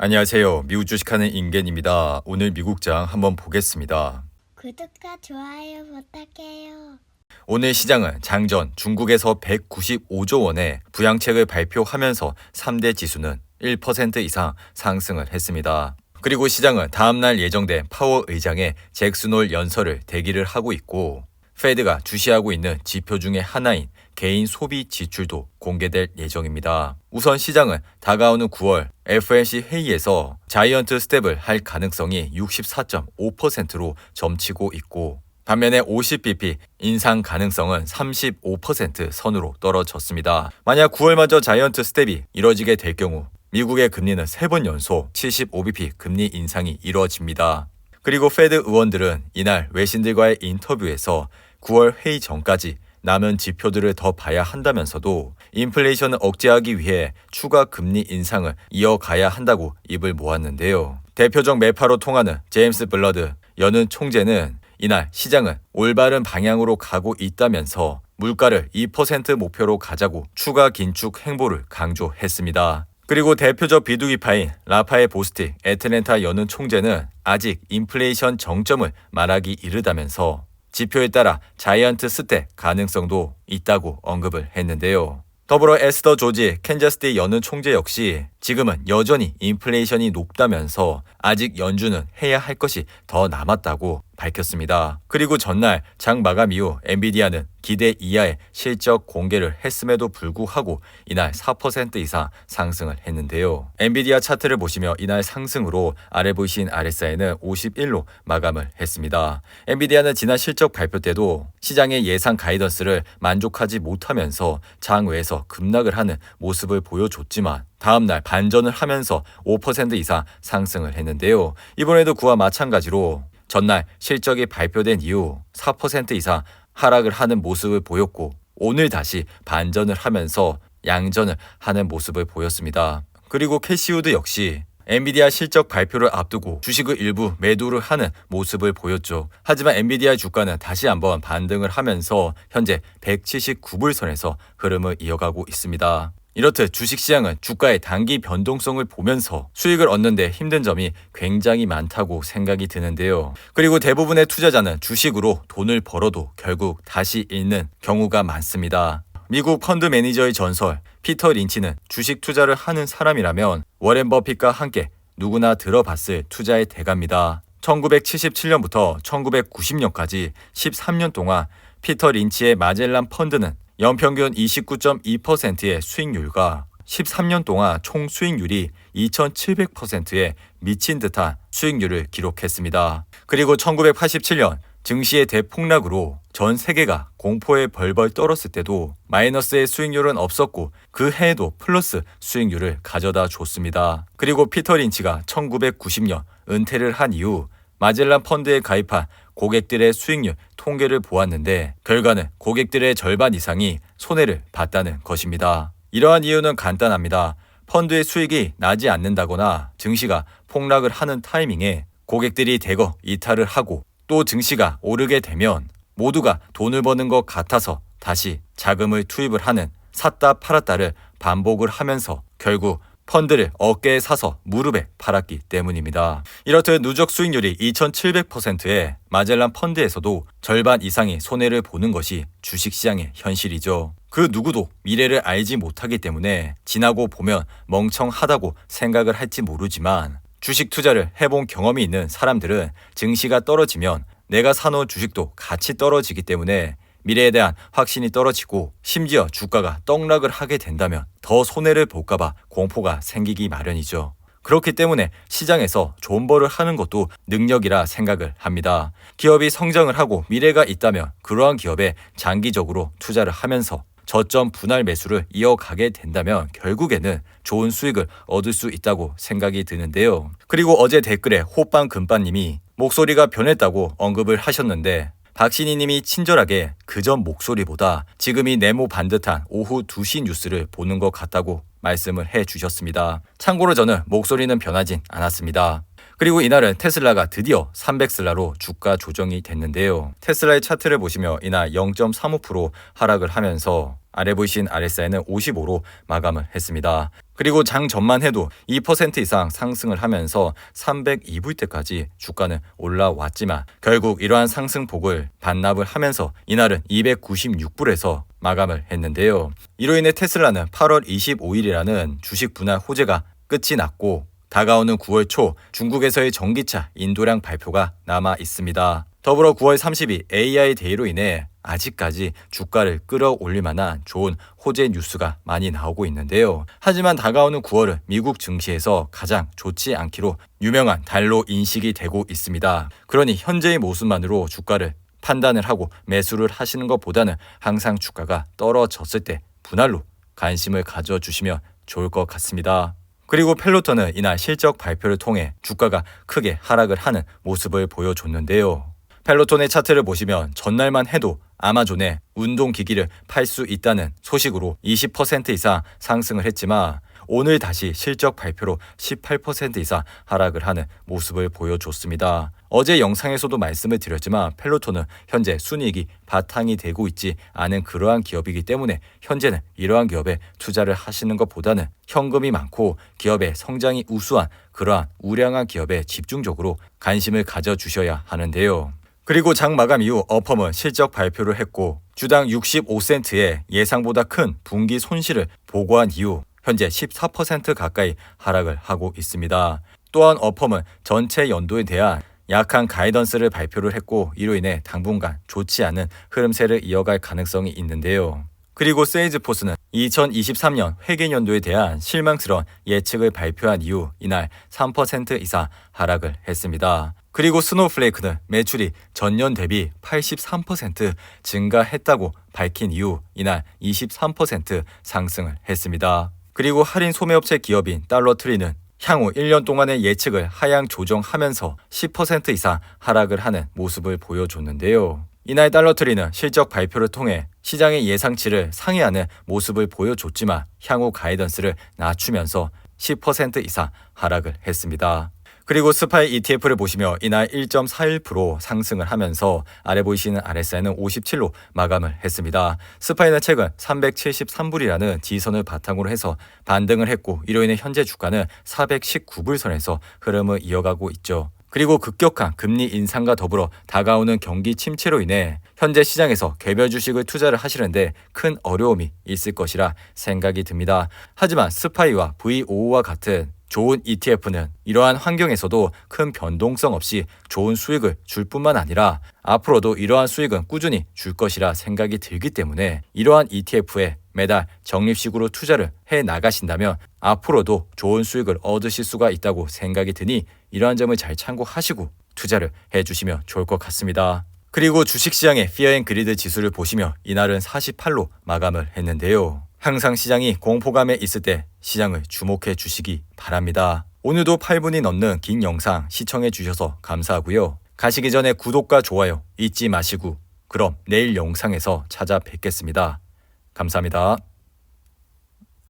안녕하세요. 미국 주식하는 인겐입니다. 오늘 미국장 한번 보겠습니다. 구독과 좋아요 부탁해요. 오늘 시장은 장전 중국에서 195조 원의 부양책을 발표하면서 3대 지수는 1% 이상 상승을 했습니다. 그리고 시장은 다음날 예정된 파워 의장의 잭슨홀 연설을 대기를 하고 있고 페드가 주시하고 있는 지표 중에 하나인 개인 소비 지출도 공개될 예정입니다. 우선 시장은 다가오는 9월 FOMC 회의에서 자이언트 스텝을 할 가능성이 64.5%로 점치고 있고 반면에 50bp 인상 가능성은 35% 선으로 떨어졌습니다. 만약 9월마저 자이언트 스텝이 이뤄지게 될 경우 미국의 금리는 3번 연속 75bp 금리 인상이 이뤄집니다. 그리고 페드 의원들은 이날 외신들과의 인터뷰에서 9월 회의 전까지 남은 지표들을 더 봐야 한다면서도 인플레이션을 억제하기 위해 추가 금리 인상을 이어가야 한다고 입을 모았는데요. 대표적 매파로 통하는 제임스 블러드 여는 총재는 이날 시장은 올바른 방향으로 가고 있다면서 물가를 2% 목표로 가자고 추가 긴축 행보를 강조했습니다. 그리고 대표적 비두기파인 라파엘 보스틱 애틀랜타 여는 총재는 아직 인플레이션 정점을 말하기 이르다면서 지표에 따라 자이언트 스텝 가능성도 있다고 언급을 했는데요. 더불어 에스더 조지 캔자스티 여는 총재 역시 지금은 여전히 인플레이션이 높다면서 아직 연준은 해야 할 것이 더 남았다고 밝혔습니다. 그리고 전날 장 마감 이후 엔비디아는 기대 이하의 실적 공개를 했음에도 불구하고 이날 4% 이상 상승을 했는데요. 엔비디아 차트를 보시며 이날 상승으로 아래 보이신 RSI는 51로 마감을 했습니다. 엔비디아는 지난 실적 발표 때도 시장의 예상 가이던스를 만족하지 못하면서 장외에서 급락을 하는 모습을 보여줬지만 다음날 반전을 하면서 5% 이상 상승을 했는데요. 이번에도 그와 마찬가지로 전날 실적이 발표된 이후 4% 이상 하락을 하는 모습을 보였고 오늘 다시 반전을 하면서 양전을 하는 모습을 보였습니다. 그리고 캐시우드 역시 엔비디아 실적 발표를 앞두고 주식을 일부 매도를 하는 모습을 보였죠. 하지만 엔비디아 주가는 다시 한번 반등을 하면서 현재 179불 선에서 흐름을 이어가고 있습니다. 이렇듯 주식시장은 주가의 단기 변동성을 보면서 수익을 얻는데 힘든 점이 굉장히 많다고 생각이 드는데요. 그리고 대부분의 투자자는 주식으로 돈을 벌어도 결국 다시 잃는 경우가 많습니다. 미국 펀드 매니저의 전설 피터 린치는 주식 투자를 하는 사람이라면 워렌 버핏과 함께 누구나 들어봤을 투자의 대가입니다. 1977년부터 1990년까지 13년 동안 피터 린치의 마젤란 펀드는 연평균 29.2%의 수익률과 13년 동안 총 수익률이 2700%에 미친 듯한 수익률을 기록했습니다. 그리고 1987년 증시의 대폭락으로 전 세계가 공포에 벌벌 떨었을 때도 마이너스의 수익률은 없었고 그 해에도 플러스 수익률을 가져다 줬습니다. 그리고 피터 린치가 1990년 은퇴를 한 이후 마젤란 펀드에 가입한 고객들의 수익률 통계를 보았는데 결과는 고객들의 절반 이상이 손해를 봤다는 것입니다. 이러한 이유는 간단합니다. 펀드의 수익이 나지 않는다거나 증시가 폭락을 하는 타이밍에 고객들이 대거 이탈을 하고 또 증시가 오르게 되면 모두가 돈을 버는 것 같아서 다시 자금을 투입을 하는 샀다 팔았다를 반복을 하면서 결국 펀드를 어깨에 사서 무릎에 팔았기 때문입니다. 이렇듯 누적 수익률이 2700%의 마젤란 펀드에서도 절반 이상이 손해를 보는 것이 주식시장의 현실이죠. 그 누구도 미래를 알지 못하기 때문에 지나고 보면 멍청하다고 생각을 할지 모르지만 주식 투자를 해본 경험이 있는 사람들은 증시가 떨어지면 내가 사놓은 주식도 같이 떨어지기 때문에 미래에 대한 확신이 떨어지고 심지어 주가가 떡락을 하게 된다면 더 손해를 볼까봐 공포가 생기기 마련이죠. 그렇기 때문에 시장에서 존버를 하는 것도 능력이라 생각을 합니다. 기업이 성장을 하고 미래가 있다면 그러한 기업에 장기적으로 투자를 하면서 저점 분할 매수를 이어가게 된다면 결국에는 좋은 수익을 얻을 수 있다고 생각이 드는데요. 그리고 어제 댓글에 호빵금빠님이 목소리가 변했다고 언급을 하셨는데 박신희 님이 친절하게 그전 목소리보다 지금이 네모 반듯한 오후 2시 뉴스를 보는 것 같다고 말씀을 해 주셨습니다. 참고로 저는 목소리는 변하진 않았습니다. 그리고 이날은 테슬라가 드디어 300슬라로 주가 조정이 됐는데요. 테슬라의 차트를 보시면 이날 0.35% 하락을 하면서 아래 보이신 RSI는 55로 마감을 했습니다. 그리고 장 전만 해도 2% 이상 상승을 하면서 302불 때까지 주가는 올라왔지만 결국 이러한 상승폭을 반납을 하면서 이날은 296불에서 마감을 했는데요. 이로 인해 테슬라는 8월 25일이라는 주식 분할 호재가 끝이 났고 다가오는 9월 초 중국에서의 전기차 인도량 발표가 남아 있습니다. 더불어 9월 30일 AI 데이로 인해 아직까지 주가를 끌어올릴 만한 좋은 호재 뉴스가 많이 나오고 있는데요. 하지만 다가오는 9월은 미국 증시에서 가장 좋지 않기로 유명한 달로 인식이 되고 있습니다. 그러니 현재의 모습만으로 주가를 판단을 하고 매수를 하시는 것보다는 항상 주가가 떨어졌을 때 분할로 관심을 가져주시면 좋을 것 같습니다. 그리고 펠로톤은 이날 실적 발표를 통해 주가가 크게 하락을 하는 모습을 보여줬는데요. 펠로톤의 차트를 보시면 전날만 해도 아마존에 운동기기를 팔 수 있다는 소식으로 20% 이상 상승을 했지만 오늘 다시 실적 발표로 18% 이상 하락을 하는 모습을 보여줬습니다. 어제 영상에서도 말씀을 드렸지만 펠로톤은 현재 순이익이 바탕이 되고 있지 않은 그러한 기업이기 때문에 현재는 이러한 기업에 투자를 하시는 것보다는 현금이 많고 기업의 성장이 우수한 그러한 우량한 기업에 집중적으로 관심을 가져주셔야 하는데요. 그리고 장 마감 이후 어펌은 실적 발표를 했고 주당 65센트의 예상보다 큰 분기 손실을 보고한 이후 현재 14% 가까이 하락을 하고 있습니다. 또한 어펌은 전체 연도에 대한 약한 가이던스를 발표를 했고 이로 인해 당분간 좋지 않은 흐름세를 이어갈 가능성이 있는데요. 그리고 세일즈포스는 2023년 회계연도에 대한 실망스러운 예측을 발표한 이후 이날 3% 이상 하락을 했습니다. 그리고 스노우플레이크는 매출이 전년 대비 83% 증가했다고 밝힌 이후 이날 23% 상승을 했습니다. 그리고 할인 소매업체 기업인 달러트리는 향후 1년 동안의 예측을 하향 조정하면서 10% 이상 하락을 하는 모습을 보여줬는데요. 이날 달러트리는 실적 발표를 통해 시장의 예상치를 상회하는 모습을 보여줬지만 향후 가이던스를 낮추면서 10% 이상 하락을 했습니다. 그리고 스파이 ETF를 보시며 이날 1.41% 상승을 하면서 아래 보이시는 RSI는 57로 마감을 했습니다. 스파이는 최근 373불이라는 지선을 바탕으로 해서 반등을 했고 이로 인해 현재 주가는 419불 선에서 흐름을 이어가고 있죠. 그리고 급격한 금리 인상과 더불어 다가오는 경기 침체로 인해 현재 시장에서 개별 주식을 투자를 하시는데 큰 어려움이 있을 것이라 생각이 듭니다. 하지만 스파이와 V55와 같은 좋은 ETF는 이러한 환경에서도 큰 변동성 없이 좋은 수익을 줄 뿐만 아니라 앞으로도 이러한 수익은 꾸준히 줄 것이라 생각이 들기 때문에 이러한 ETF에 매달 적립식으로 투자를 해 나가신다면 앞으로도 좋은 수익을 얻으실 수가 있다고 생각이 드니 이러한 점을 잘 참고하시고 투자를 해주시면 좋을 것 같습니다. 그리고 주식시장의 피어앤그리드 지수를 보시며 이날은 48로 마감을 했는데요. 항상 시장이 공포감에 있을 때 시장을 주목해 주시기 바랍니다. 오늘도 8분이 넘는 긴 영상 시청해 주셔서 감사하고요. 가시기 전에 구독과 좋아요 잊지 마시고 그럼 내일 영상에서 찾아뵙겠습니다. 감사합니다.